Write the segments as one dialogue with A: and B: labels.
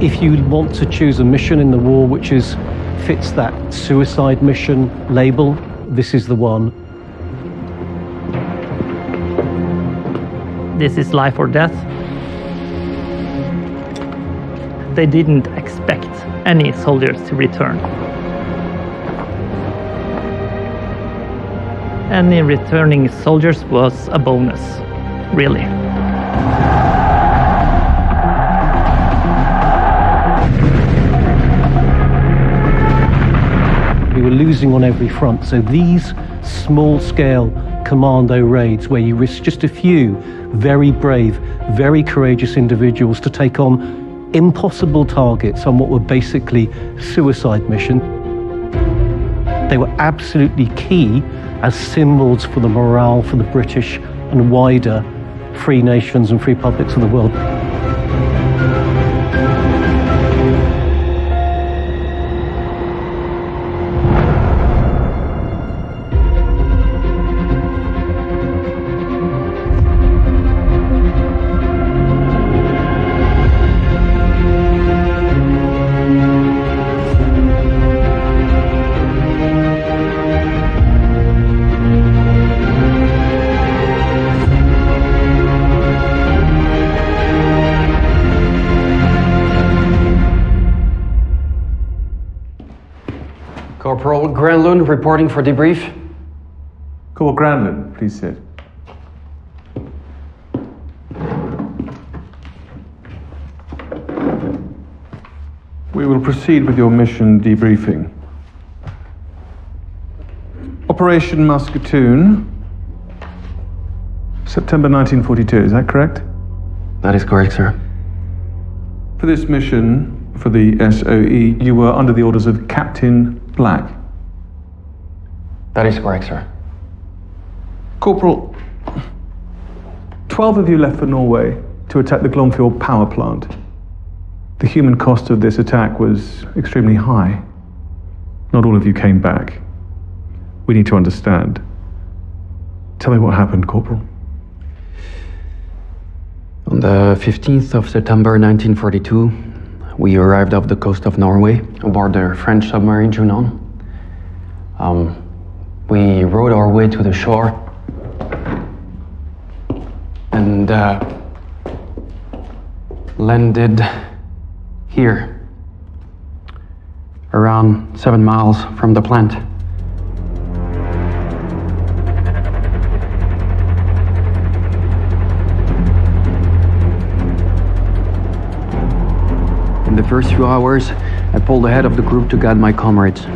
A: If you want to choose a mission in the war which fits that suicide mission label, this is the one.
B: This is life or death. They didn't expect any soldiers to return. Any returning soldiers was a bonus, really.
A: We were losing on every front, so these small-scale commando raids where you risk just a few very brave, very courageous individuals to take on impossible targets on what were basically suicide missions. They were absolutely key as symbols for the morale for the British and wider free nations and free publics of the world.
C: Corporal Granlund reporting for debrief.
D: Corporal Granlund, please sit. We will proceed with your mission debriefing. Operation Musketoon, September 1942, is that correct?
C: That is correct, sir.
D: For this mission, for the SOE, you were under the orders of Captain Black.
C: That is correct, sir.
D: Corporal, 12 of you left for Norway to attack the Glomfjord power plant. The human cost of this attack was extremely high. Not all of you came back. We need to understand. Tell me what happened, Corporal.
C: On the 15th of September 1942, we arrived off the coast of Norway aboard the French submarine Junon. We rowed our way to the shore and landed here, around 7 miles from the plant. In the first few hours, I pulled ahead of the group to guide my comrades.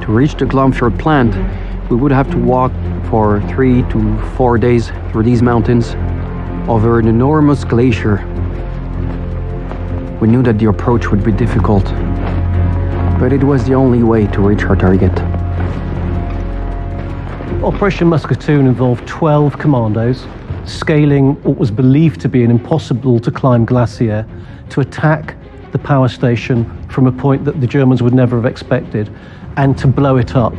C: To reach the Glomfjord plant, we would have to walk for 3 to 4 days through these mountains over an enormous glacier. We knew that the approach would be difficult, but it was the only way to reach our target.
A: Operation Musketoon involved 12 commandos scaling what was believed to be an impossible-to-climb glacier to attack the power station from a point that the Germans would never have expected, and to blow it up.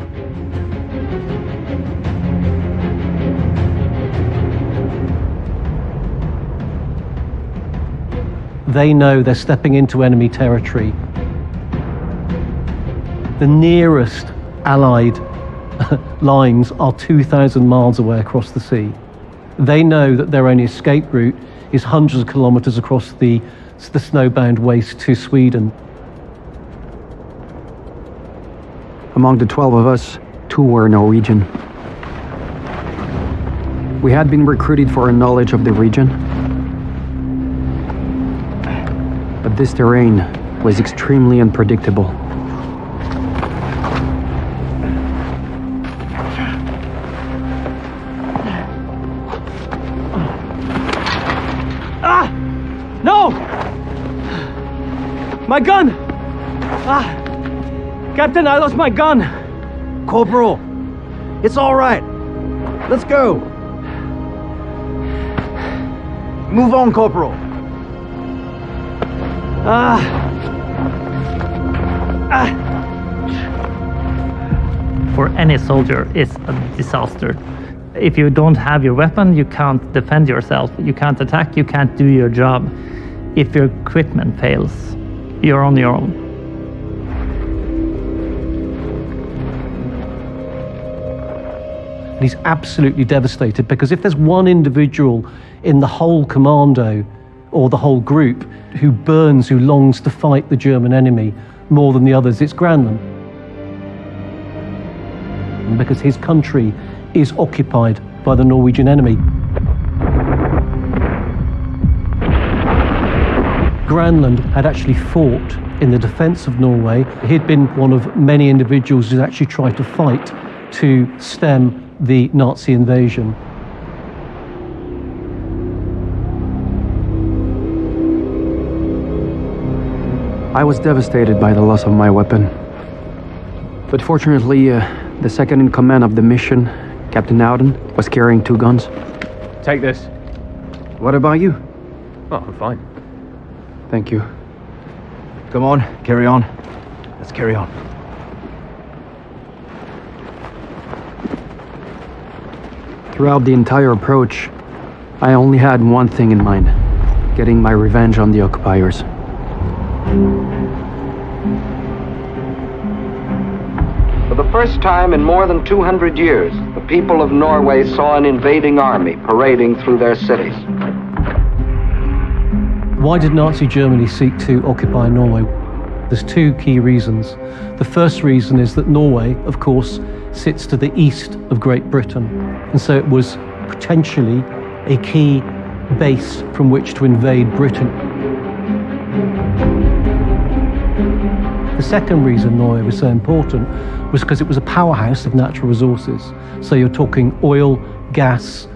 A: They know they're stepping into enemy territory. The nearest Allied lines are 2,000 miles away across the sea. They know that their only escape route is hundreds of kilometers across the snowbound waste to Sweden.
C: Among the 12 of us, 2 were Norwegian. We had been recruited for a knowledge of the region, but this terrain was extremely unpredictable.
A: Ah! No! My gun! Ah! Captain, I lost my gun!
E: Corporal, it's all right. Let's go. Move on, Corporal.
B: For any soldier, it's a disaster. If you don't have your weapon, you can't defend yourself. You can't attack, you can't do your job. if your equipment fails, you're on your own.
A: And he's absolutely devastated because if there's one individual in the whole commando or the whole group who burns, who longs to fight the German enemy more than the others, it's Granlund. And because his country is occupied by the Norwegian enemy. Granlund had actually fought in the defense of Norway. He'd been one of many individuals who actually tried to fight to stem the Nazi invasion.
C: I was devastated by the loss of my weapon. But fortunately, the second in command of the mission, Captain Ouden, was carrying 2 guns.
F: Take this.
C: What about you?
F: Oh, I'm fine.
C: Thank you.
E: Come on, carry on. Let's carry on.
C: Throughout the entire approach, I only had one thing in mind: getting my revenge on the occupiers.
G: For the first time in more than 200 years, the people of Norway saw an invading army parading through their cities.
A: Why did Nazi Germany seek to occupy Norway? There's 2 key reasons. The first reason is that Norway, of course, sits to the east of Great Britain, and so it was potentially a key base from which to invade Britain. The second reason Norway was so important was because it was a powerhouse of natural resources. So you're talking oil, gas,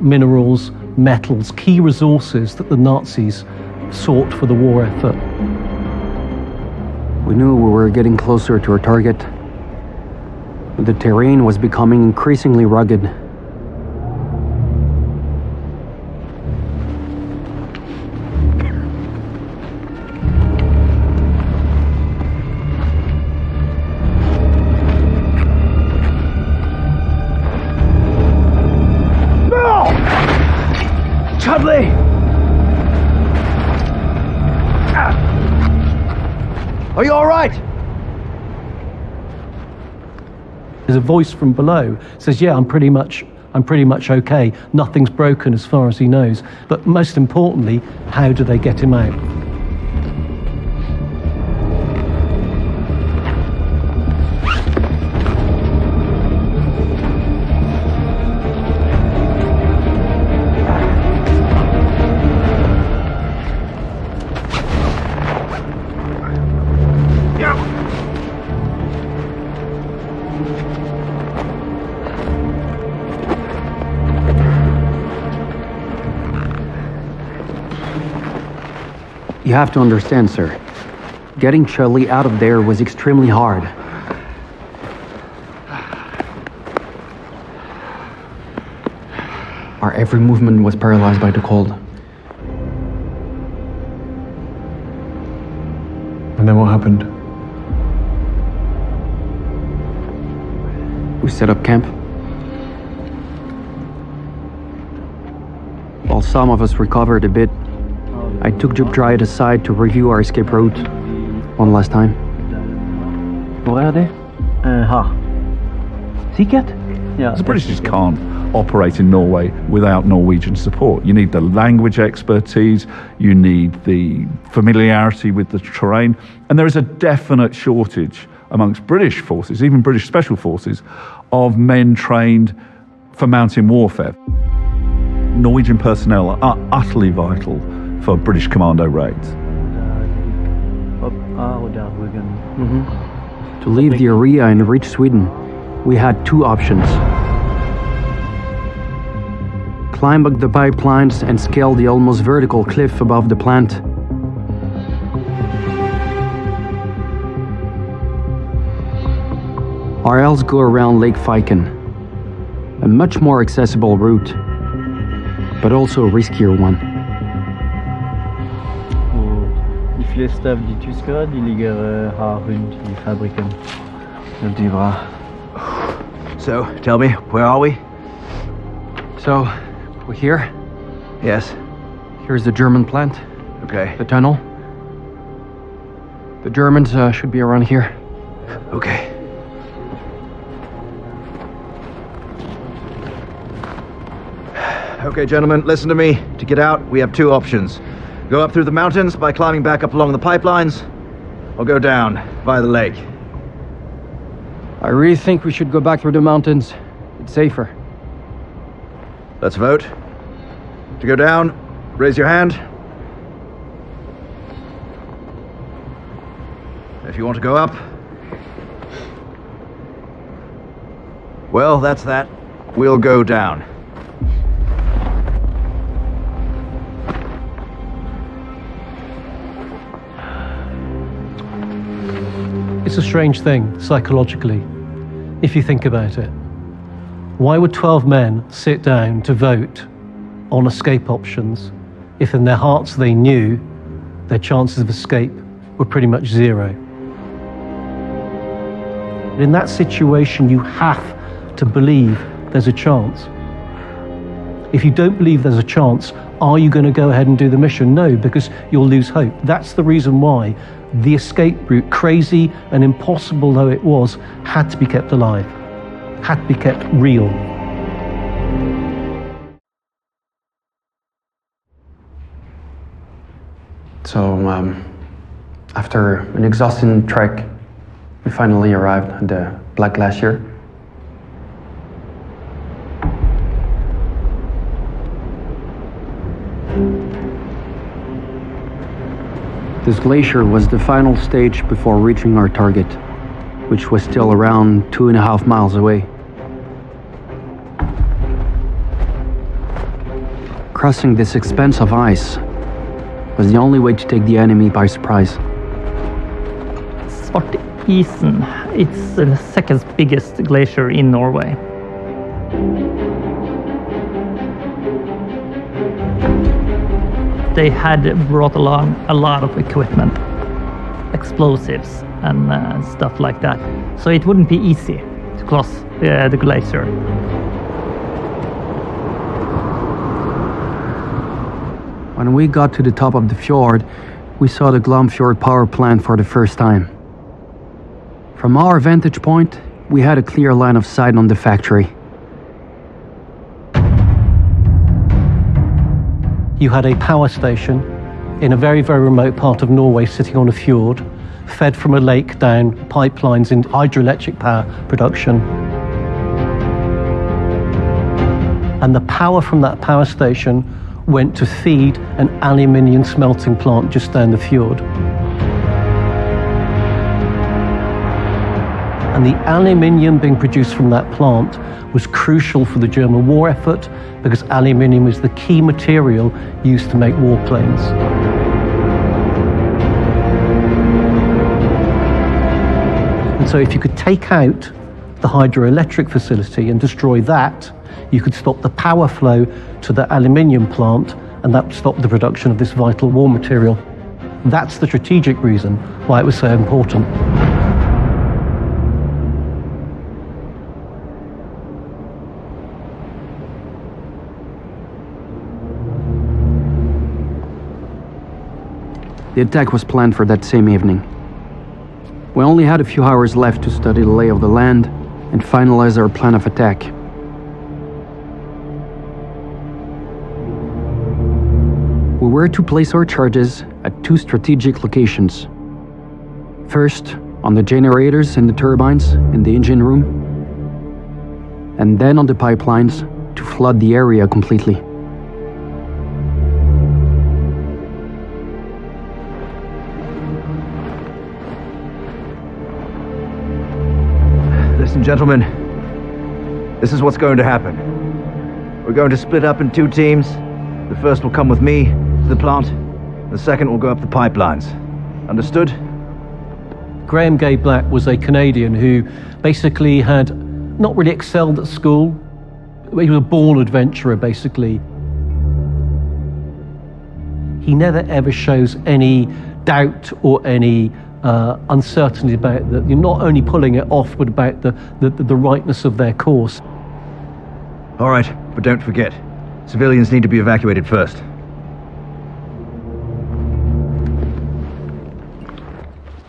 A: minerals, metals, key resources that the Nazis sought for the war effort.
C: We knew we were getting closer to our target, but the terrain was becoming increasingly rugged.
E: Chudley! Are you all right?
A: There's a voice from below says, yeah, I'm pretty much okay. Nothing's broken as far as he knows. But most importantly, how do they get him out?
C: You have to understand, sir. Getting Chudley out of there was extremely hard. Our every movement was paralyzed by the cold.
D: And then what happened?
C: We set up camp. While some of us recovered a bit, I took Dryad aside to review our escape route one last time.
E: Hvor er det? Her. Sikkert? Ja.
H: The British just can't operate in Norway without Norwegian support. You need the language expertise, you need the familiarity with the terrain, and there is a definite shortage amongst British forces, even British special forces, of men trained for mountain warfare. Norwegian personnel are utterly vital for British Commando raids.
C: To leave the area and reach Sweden, we had 2 options. Climb up the pipelines and scale the almost vertical cliff above the plant. Or else go around Lake Fyken, a much more accessible route, but also a riskier one.
I: De fleste av de tyskere, de ligger her rundt I fabrikken.
E: Det bra. So, tell me, where are we?
C: So, we're here.
E: Yes.
C: Here's the German plant.
E: Okay.
C: The tunnel. The Germans should be around here.
E: Okay. Okay, gentlemen, listen to me. To get out, we have two options. Go up through the mountains by climbing back up along the pipelines, or go down via the lake.
C: I really think we should go back through the mountains. It's safer.
E: Let's vote. To go down, raise your hand. If you want to go up, well, that's that. We'll go down.
A: It's a strange thing, psychologically, if you think about it. Why would 12 men sit down to vote on escape options if in their hearts they knew their chances of escape were pretty much zero? In that situation, you have to believe there's a chance. If you don't believe there's a chance, are you going to go ahead and do the mission? No, because you'll lose hope. That's the reason why the escape route, crazy and impossible though it was, had to be kept alive, had to be kept real.
C: So, after an exhausting trek, we finally arrived at the Black Glacier. This glacier was the final stage before reaching our target, which was still around 2.5 miles away. Crossing this expanse of ice was the only way to take the enemy by surprise.
B: Isen, it's the second biggest glacier in Norway. They had brought along a lot of equipment, explosives and stuff like that. So it wouldn't be easy to cross the glacier.
C: When we got to the top of the fjord, we saw the Glomfjord power plant for the first time. From our vantage point, we had a clear line of sight on the factory.
A: You had a power station in a very, very remote part of Norway sitting on a fjord, fed from a lake down pipelines in hydroelectric power production. And the power from that power station went to feed an aluminium smelting plant just down the fjord. And the aluminium being produced from that plant was crucial for the German war effort because aluminium is the key material used to make warplanes. And so if you could take out the hydroelectric facility and destroy that, you could stop the power flow to the aluminium plant, and that would stop the production of this vital war material. That's the strategic reason why it was so important.
C: The attack was planned for that same evening. We only had a few hours left to study the lay of the land and finalize our plan of attack. We were to place our charges at two strategic locations. First, on the generators and the turbines in the engine room, and then on the pipelines to flood the area completely.
E: Listen, gentlemen, this is what's going to happen. We're going to split up in two teams. The first will come with me to the plant. The second will go up the pipelines. Understood?
A: Graham Gay Black was a Canadian who basically had not really excelled at school. He was a born adventurer, basically. He never ever shows any doubt or any uncertainty about that. You're not only pulling it off, but about the rightness of their course.
E: All right, but don't forget, civilians need to be evacuated first.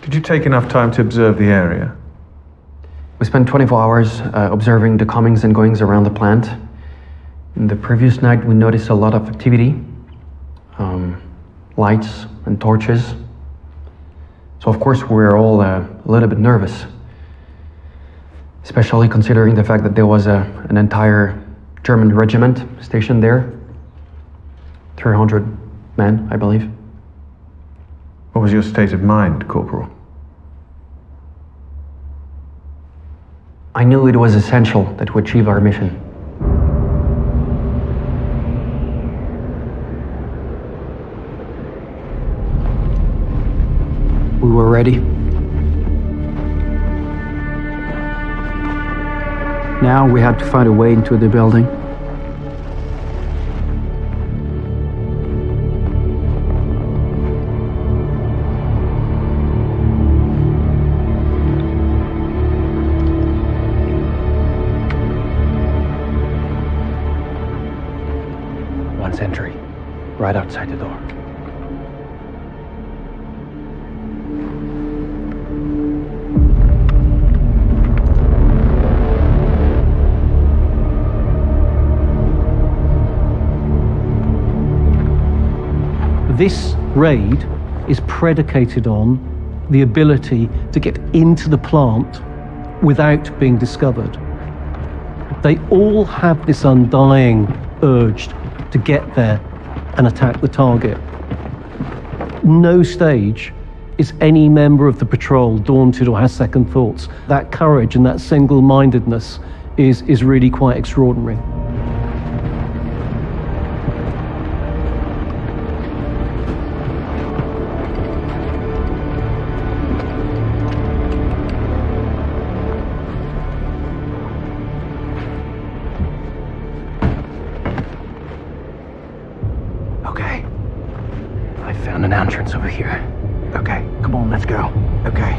D: Did you take enough time to observe the area?
C: We spent 24 hours observing the comings and goings around the plant. In the previous night, we noticed a lot of activity, lights and torches. So of course we were all a little bit nervous, especially considering the fact that there was an entire German regiment stationed there, 300 men, I believe.
D: What was your state of mind, Corporal?
C: I knew it was essential that we achieve our mission. We were ready. Now we had to find a way into the building.
J: One sentry, right outside the door.
A: This raid is predicated on the ability to get into the plant without being discovered. They all have this undying urge to get there and attack the target. No stage is any member of the patrol daunted or has second thoughts. That courage and that single-mindedness is really quite extraordinary.
J: Okay. I found an entrance over here. Okay, come on, let's go. Okay.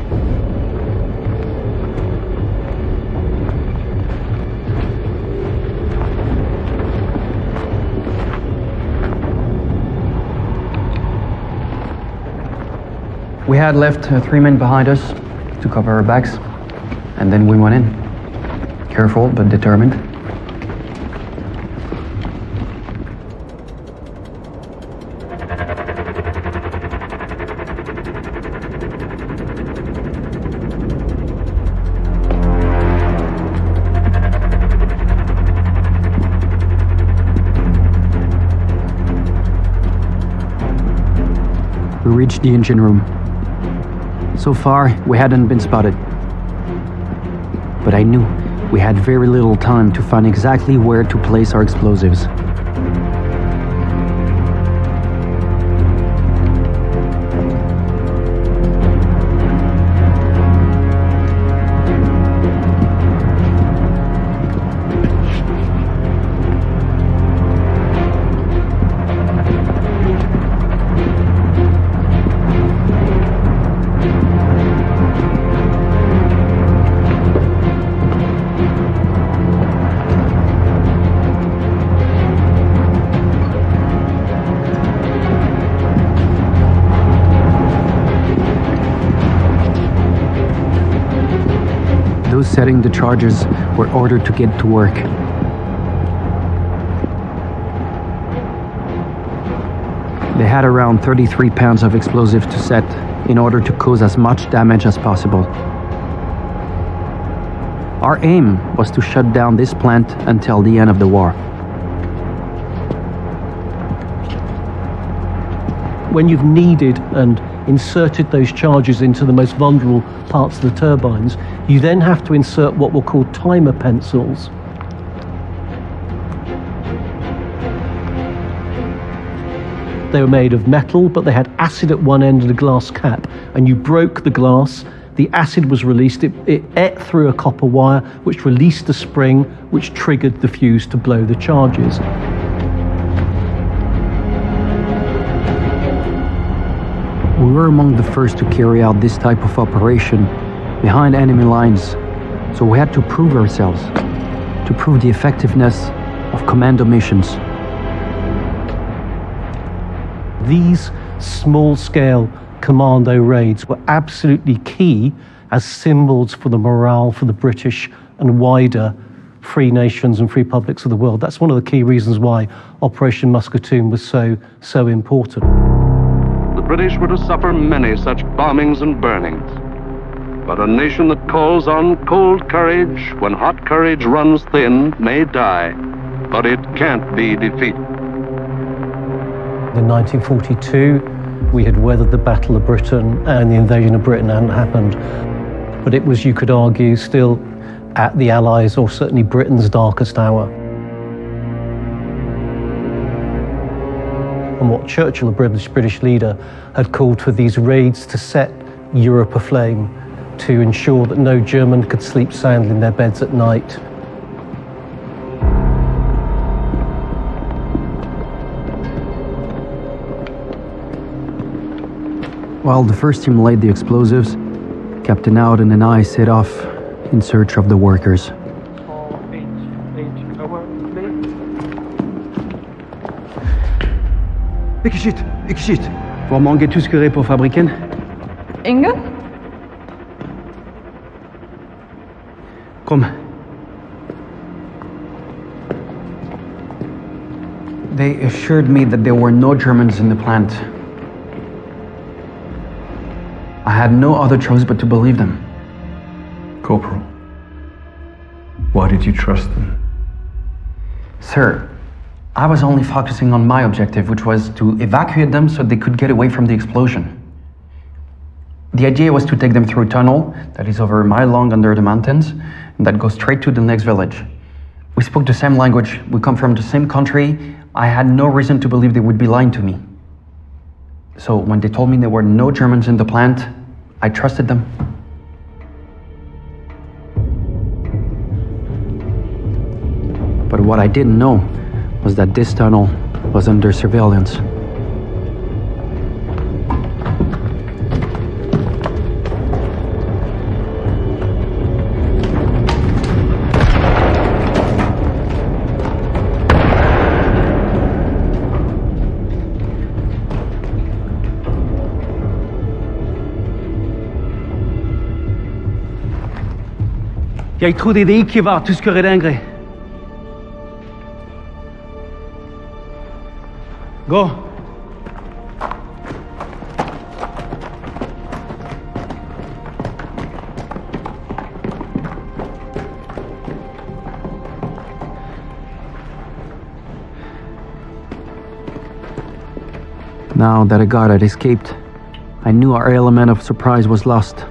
C: We had left 3 men behind us to cover our backs, and then we went in. Careful but determined. We reached the engine room. So far, we hadn't been spotted. But I knew we had very little time to find exactly where to place our explosives. Those setting the charges were ordered to get to work. They had around 33 pounds of explosives to set in order to cause as much damage as possible. Our aim was to shut down this plant until the end of the war.
A: When you've kneaded and inserted those charges into the most vulnerable parts of the turbines, you then have to insert what we'll call timer pencils. They were made of metal, but they had acid at one end and a glass cap, and you broke the glass, the acid was released, it ate through a copper wire, which released the spring, which triggered the fuse to blow the charges.
C: We were among the first to carry out this type of operation behind enemy lines, so we had to prove ourselves, to prove the effectiveness of commando missions.
A: These small-scale Commando raids were absolutely key as symbols for the morale for the British and wider free nations and free publics of the world. That's one of the key reasons why Operation Musketoon was so important.
K: The British were to suffer many such bombings and burnings. But a nation that calls on cold courage when hot courage runs thin may die, but it can't be defeated.
A: In 1942, we had weathered the Battle of Britain and the invasion of Britain hadn't happened. But it was, you could argue, still at the Allies, or certainly Britain's darkest hour. And what Churchill, a British leader, had called for these raids to set Europe aflame, to ensure that no German could sleep soundly in their beds at night.
C: While the first team laid the explosives, Captain Howden and I set off in search of the workers.
J: Ik schiet.
C: Waar manquer tout ce que pour fabriquer?
L: Inge?
C: Kom. They assured me that there were no Germans in the plant. I had no other choice but to believe them.
D: Corporal, why did you trust them?
C: Sir, I was only focusing on my objective, which was to evacuate them so they could get away from the explosion. The idea was to take them through a tunnel that is over a mile long under the mountains and that goes straight to the next village. We spoke the same language, we come from the same country. I had no reason to believe they would be lying to me. So when they told me there were no Germans in the plant, I trusted them. But what I didn't know was that this tunnel was under surveillance.
J: Il y a trop d'idées qui va tout ce que redingre. Go.
C: Now that a guard had escaped, I knew our element of surprise was lost,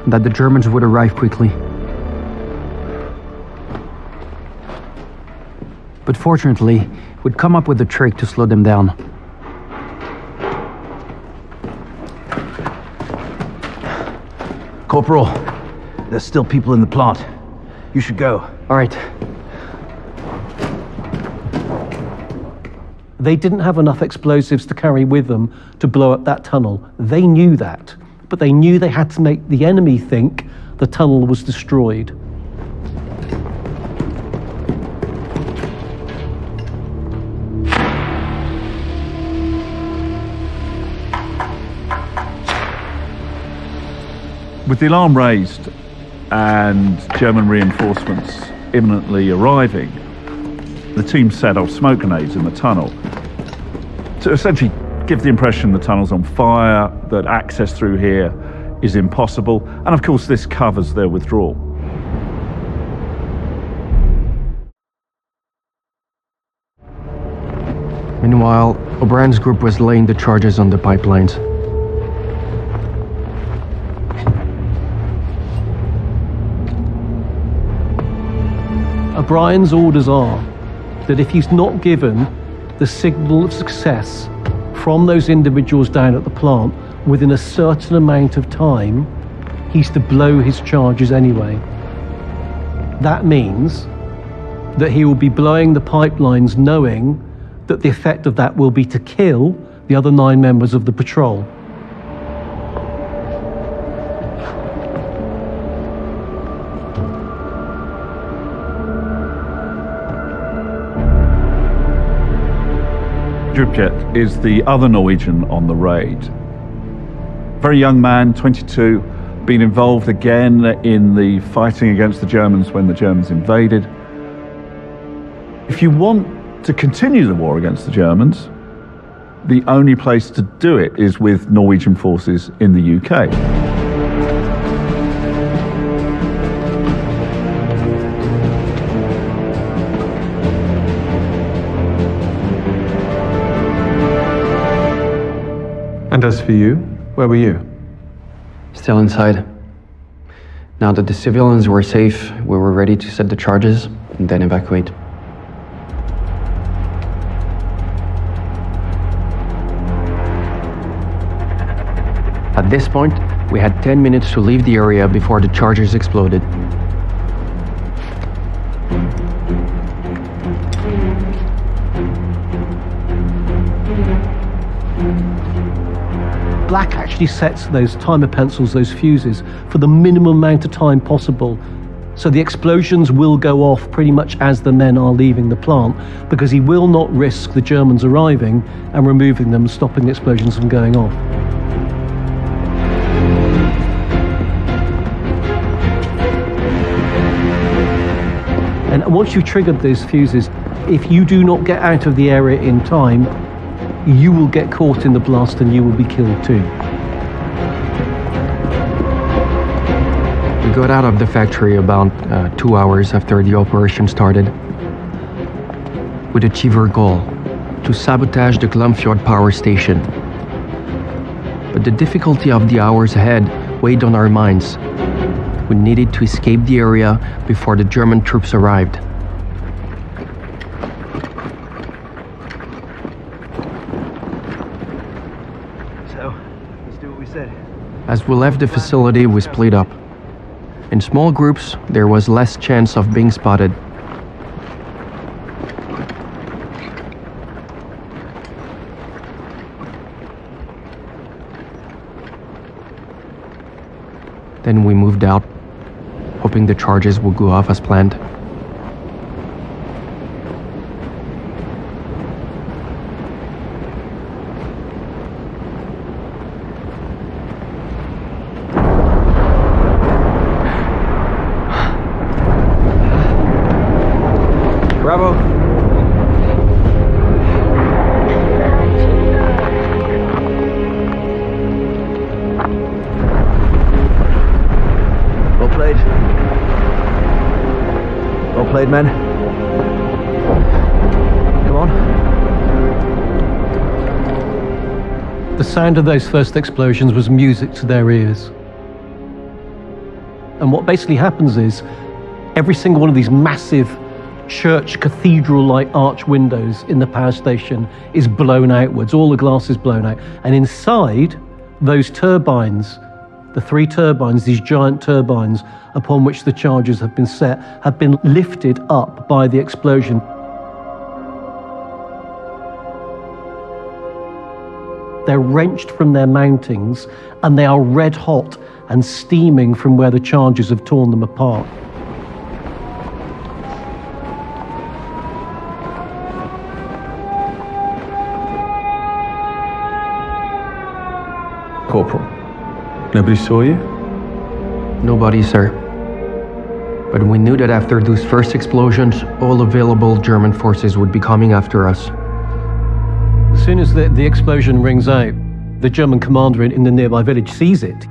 C: and that the Germans would arrive quickly. But fortunately, we'd come up with a trick to slow them down.
E: Corporal, there's still people in the plant. You should go.
C: All right.
A: They didn't have enough explosives to carry with them to blow up that tunnel. They knew that, but they knew they had to make the enemy think the tunnel was destroyed.
H: With the alarm raised and German reinforcements imminently arriving, the team set off smoke grenades in the tunnel to essentially give the impression the tunnel's on fire, that access through here is impossible, and of course this covers their withdrawal.
C: Meanwhile, O'Brien's group was laying the charges on the pipelines.
A: O'Brien's orders are that if he's not given the signal of success from those individuals down at the plant within a certain amount of time, he's to blow his charges anyway. That means that he will be blowing the pipelines knowing that the effect of that will be to kill the other 9 members of the patrol.
H: Drupjet is the other Norwegian on the raid. Very young man, 22, been involved again in the fighting against the Germans when the Germans invaded. If you want to continue the war against the Germans, the only place to do it is with Norwegian forces in the UK.
D: And as for you, where were you?
C: Still inside. Now that the civilians were safe, we were ready to set the charges and then evacuate. At this point, we had 10 minutes to leave the area before the charges exploded.
A: Black actually sets those timer pencils, those fuses, for the minimum amount of time possible. So the explosions will go off pretty much as the men are leaving the plant, because he will not risk the Germans arriving and removing them, stopping the explosions from going off. And once you've triggered those fuses, if you do not get out of the area in time, you will get caught in the blast and you will be killed too.
C: We got out of the factory about 2 hours after the operation started. We'd achieved our goal, to sabotage the Glomfjord power station. But the difficulty of the hours ahead weighed on our minds. We needed to escape the area before the German troops arrived.
E: So, let's do what we said.
C: As we left the facility, we split up. In small groups, there was less chance of being spotted. Then we moved out, hoping the charges would go off as planned.
E: Bravo. Well played. Well played, men. Come on.
A: The sound of those first explosions was music to their ears. And what basically happens is, every single one of these massive church cathedral-like arch windows in the power station is blown outwards, all the glass is blown out. And inside those turbines, the 3 turbines, these giant turbines upon which the charges have been set, have been lifted up by the explosion. They're wrenched from their mountings and they are red hot and steaming from where the charges have torn them apart.
D: Corporal, nobody saw you?
C: Nobody, sir. But we knew that after those first explosions, all available German forces would be coming after us.
A: As soon as the explosion rings out, the German commander in the nearby village sees it.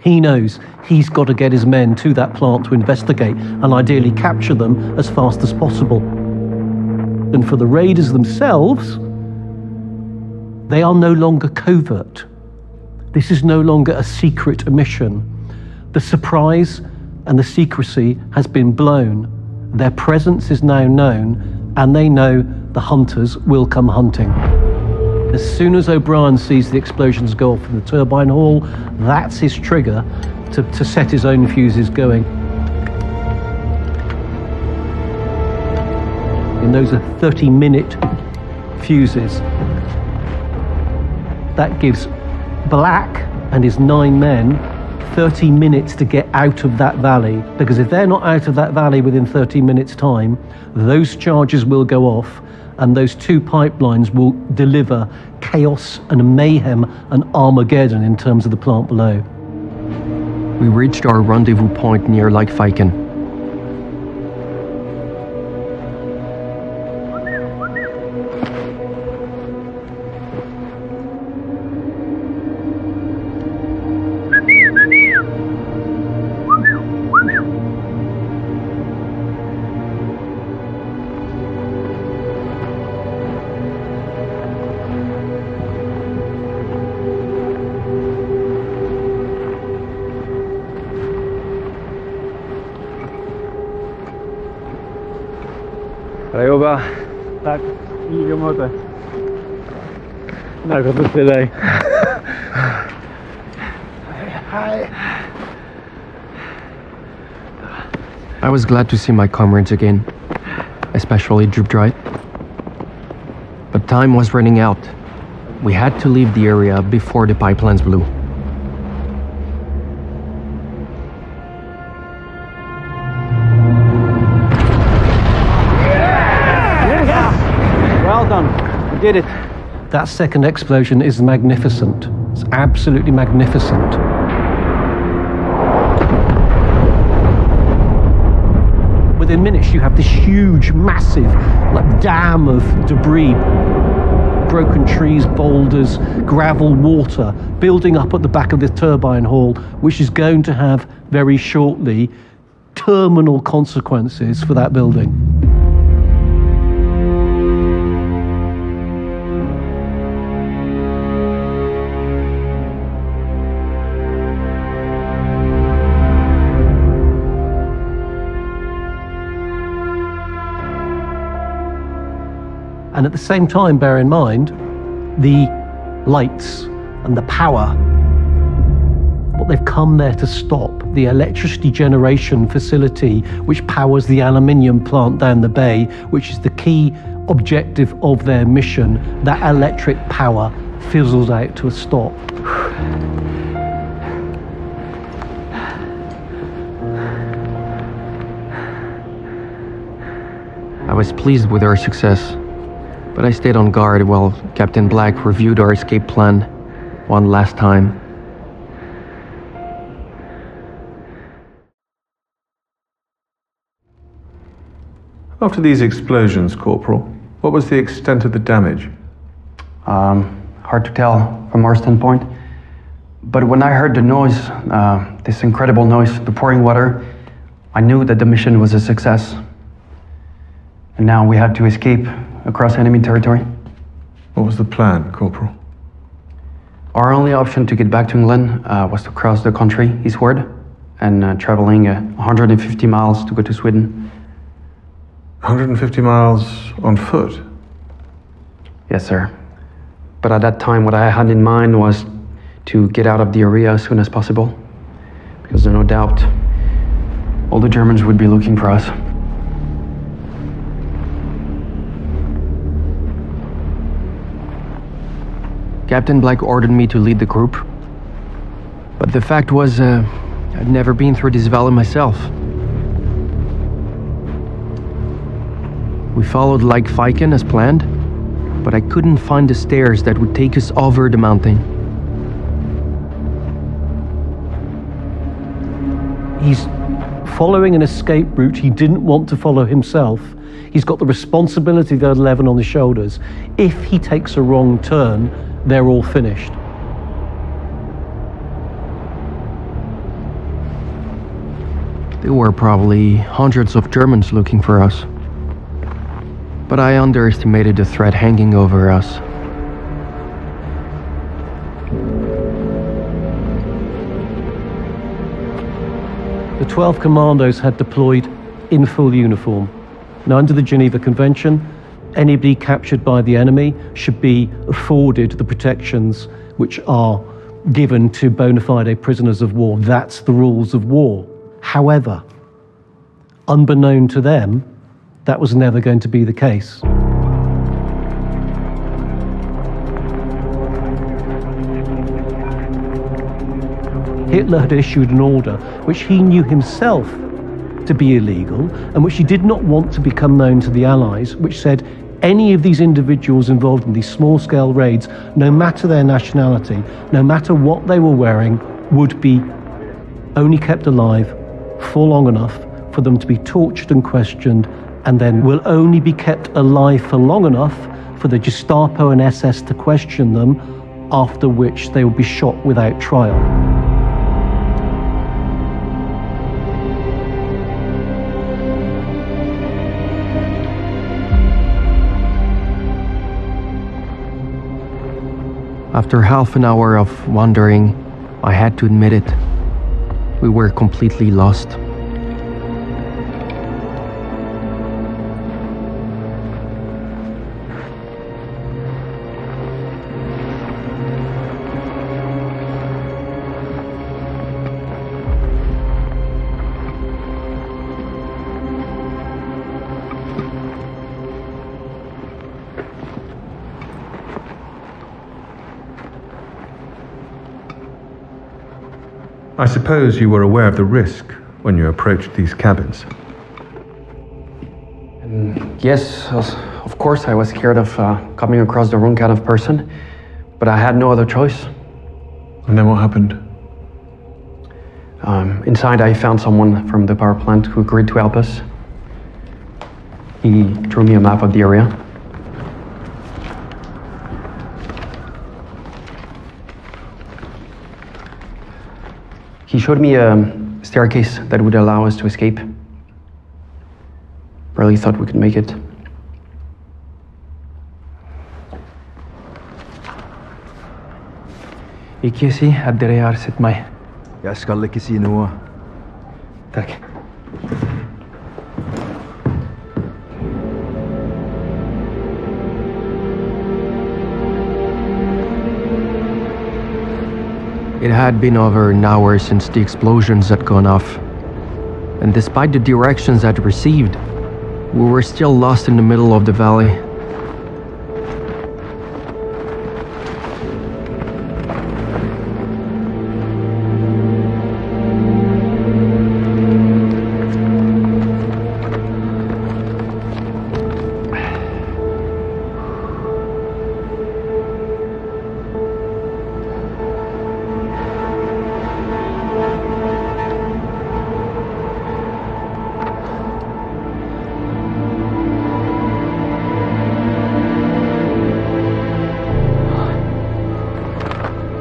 A: He knows he's got to get his men to that plant to investigate and ideally capture them as fast as possible. And for the raiders themselves, they are no longer covert. This is no longer a secret mission. The surprise and the secrecy has been blown. Their presence is now known, and they know the hunters will come hunting. As soon as O'Brien sees the explosions go off in the turbine hall, that's his trigger to set his own fuses going. And those are 30-minute fuses. That gives Black and his 9 men 30 minutes to get out of that valley, because if they're not out of that valley within 30 minutes time, those charges will go off and those two pipelines will deliver chaos and mayhem and Armageddon in terms of the plant below.
C: We reached our rendezvous point near Lake Viken.
F: Krajowa. Tak, nie motę. Na to tyle.
C: I was glad to see my comrades again, especially Drupdright. But time was running out. We had to leave the area before the pipelines blew.
J: Well done. We did it.
A: That second explosion is magnificent. It's absolutely magnificent. Within minutes, you have this huge, massive, dam of debris, broken trees, boulders, gravel, water, building up at the back of the turbine hall, which is going to have very shortly terminal consequences for that building. And at the same time, bear in mind, the lights and the power, what they've come there to stop, the electricity generation facility which powers the aluminium plant down the bay, which is the key objective of their mission, that electric power fizzles out to a stop.
C: I was pleased with our success, but I stayed on guard while Captain Black reviewed our escape plan one last time.
D: After these explosions, Corporal, what was the extent of the damage?
C: Hard to tell from our standpoint. But when I heard the noise, this incredible noise, the pouring water, I knew that the mission was a success. And now we had to escape across enemy territory.
D: What was the plan, Corporal?
C: Our only option to get back to England was to cross the country eastward and traveling 150 miles to go to Sweden.
D: 150 miles on foot?
C: Yes, sir. But at that time, what I had in mind was to get out of the area as soon as possible, because no doubt all the Germans would be looking for us. Captain Black ordered me to lead the group, but the fact was, I'd never been through this valley myself. We followed Lake Viken as planned, but I couldn't find the stairs that would take us over the mountain.
A: He's following an escape route he didn't want to follow himself. He's got the responsibility of the 11 on his shoulders. If he takes a wrong turn, they're all finished.
C: There were probably hundreds of Germans looking for us, but I underestimated the threat hanging over us.
A: The 12 commandos had deployed in full uniform. Now, under the Geneva Convention, anybody captured by the enemy should be afforded the protections which are given to bona fide prisoners of war. That's the rules of war. However, unbeknown to them, that was never going to be the case. Hitler had issued an order which he knew himself to be illegal and which he did not want to become known to the Allies, which said any of these individuals involved in these small-scale raids, no matter their nationality, no matter what they were wearing, would be only kept alive for long enough for them to be tortured and questioned, and then will only be kept alive for long enough for the Gestapo and SS to question them, after which they will be shot without trial.
C: After half an hour of wandering, I had to admit it. We were completely lost.
D: I suppose you were aware of the risk when you approached these cabins.
C: Yes, of course I was scared of coming across the wrong kind of person, but I had no other choice.
D: And then what happened?
C: Inside I found someone from the power plant who agreed to help us. He drew me a map of the area. He showed me a staircase that would allow us to escape. Really thought we could make it. Ikke si at dere har sett meg.
E: Jeg skal ikke si noe.
C: Takk. It had been over an hour since the explosions had gone off, and despite the directions I'd received, we were still lost in the middle of the valley.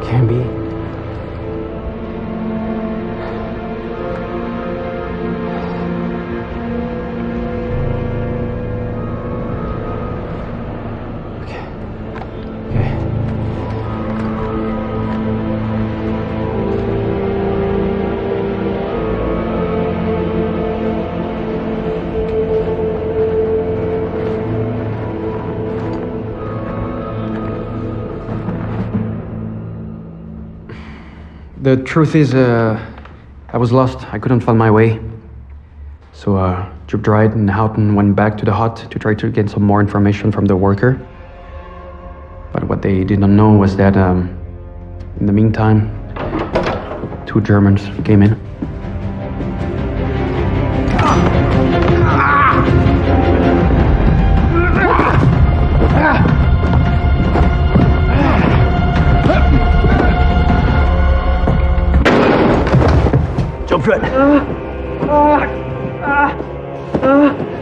C: Can be. The truth is, I was lost. I couldn't find my way. So Jup Dryad and Houghton went back to the hut to try to get some more information from the worker. But what they did not know was that in the meantime, 2 Germans came in.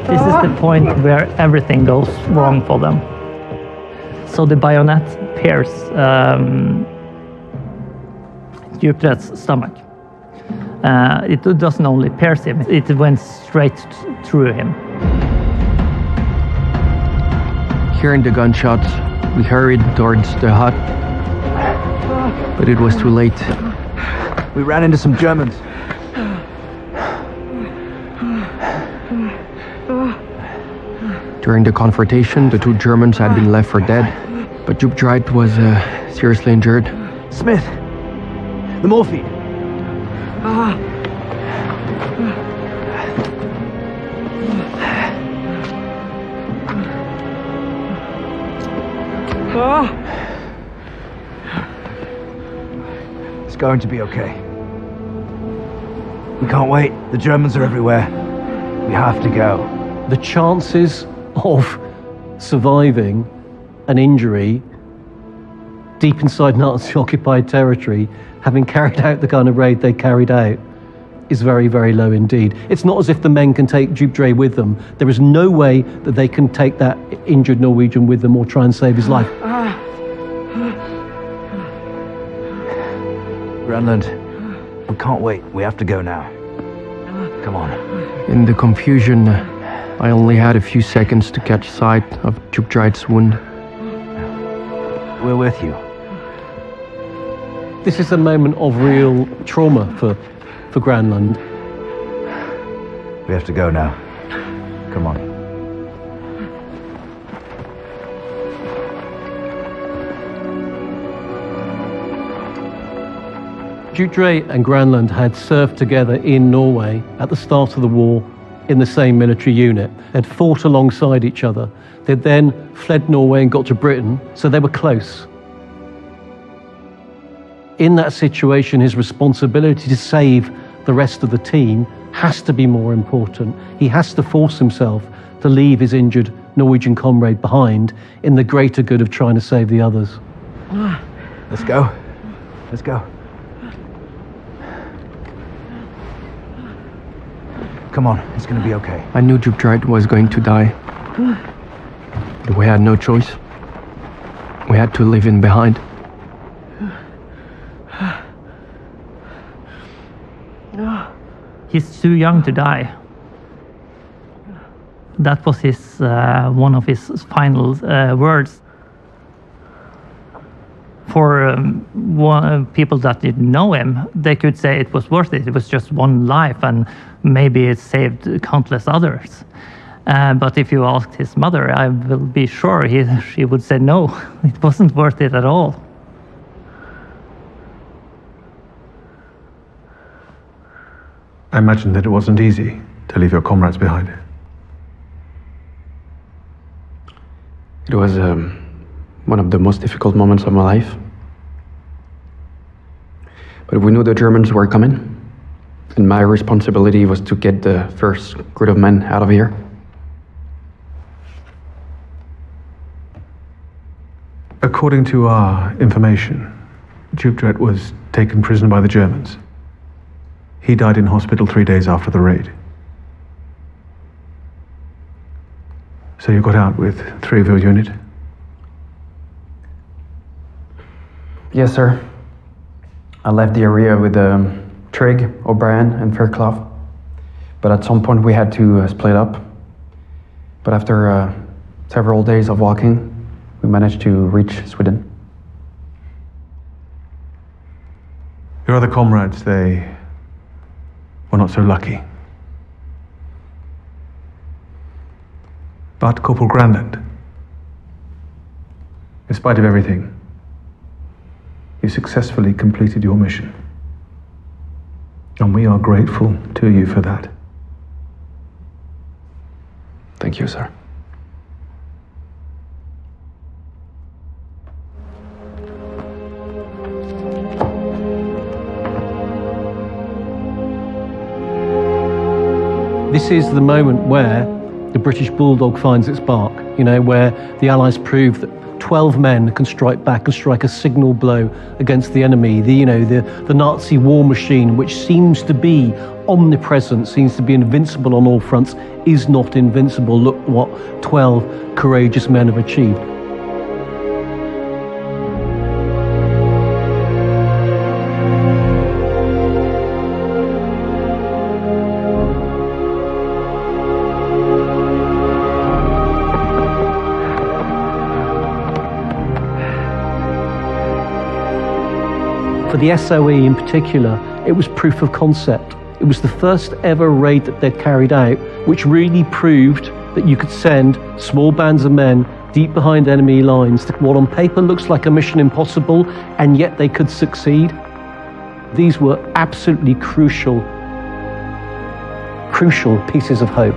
B: This is the point where everything goes wrong for them. So the bayonet pierces Duprat's stomach. It doesn't only pierce him, it went straight through him.
C: Hearing the gunshots, we hurried towards the hut, but it was too late.
E: We ran into some Germans.
C: During the confrontation, the 2 Germans had been left for dead, but Jup Dryad was seriously injured.
E: Smith! The morphine! It's going to be okay. We can't wait. The Germans are everywhere. We have to go.
A: The chances of surviving an injury deep inside Nazi-occupied territory, having carried out the kind of raid they carried out, is very, very low indeed. It's not as if the men can take Duke Dre with them. There is no way that they can take that injured Norwegian with them or try and save his life.
E: Granlund, we can't wait. We have to go now. Come on.
C: In the confusion, I only had a few seconds to catch sight of Duke Dre's wound.
E: We're with you.
A: This is a moment of real trauma for Granlund.
E: We have to go now. Come on.
A: Duke Dre and Granlund had served together in Norway at the start of the war in the same military unit, had fought alongside each other. They'd then fled Norway and got to Britain, so they were close. In that situation, his responsibility to save the rest of the team has to be more important. He has to force himself to leave his injured Norwegian comrade behind in the greater good of trying to save the others.
E: Let's go. Let's go. Come on, it's gonna be okay.
C: I knew Duke Dre was going to die. But we had no choice. We had to leave him behind.
B: He's too young to die. That was his one of his final words. For people that didn't know him, they could say it was worth it. It was just one life, and maybe it saved countless others. But if you asked his mother, I will be sure she would say no, it wasn't worth it at all.
D: I imagine that it wasn't easy to leave your comrades behind.
C: It was one of the most difficult moments of my life. But we knew the Germans were coming, and my responsibility was to get the first group of men out of here.
D: According to our information, Duke Dre was taken prisoner by the Germans. He died in hospital 3 days after the raid. So you got out with 3 of your unit?
C: Yes, sir. I left the area with Trigg, O'Brien, and Fairclough. But at some point we had to split up. But after several days of walking, we managed to reach Sweden.
D: Your other comrades, they were not so lucky. But Corporal Granlund, in spite of everything, you successfully completed your mission. And we are grateful to you for that.
C: Thank you, sir.
A: This is the moment where the British Bulldog finds its bark, where the Allies prove that 12 men can strike back and strike a signal blow against the enemy. The Nazi war machine, which seems to be omnipresent, seems to be invincible on all fronts, is not invincible. Look what 12 courageous men have achieved. For the SOE in particular, it was proof of concept. It was the first ever raid that they'd carried out, which really proved that you could send small bands of men deep behind enemy lines to what on paper looks like a mission impossible, and yet they could succeed. These were absolutely crucial pieces of hope.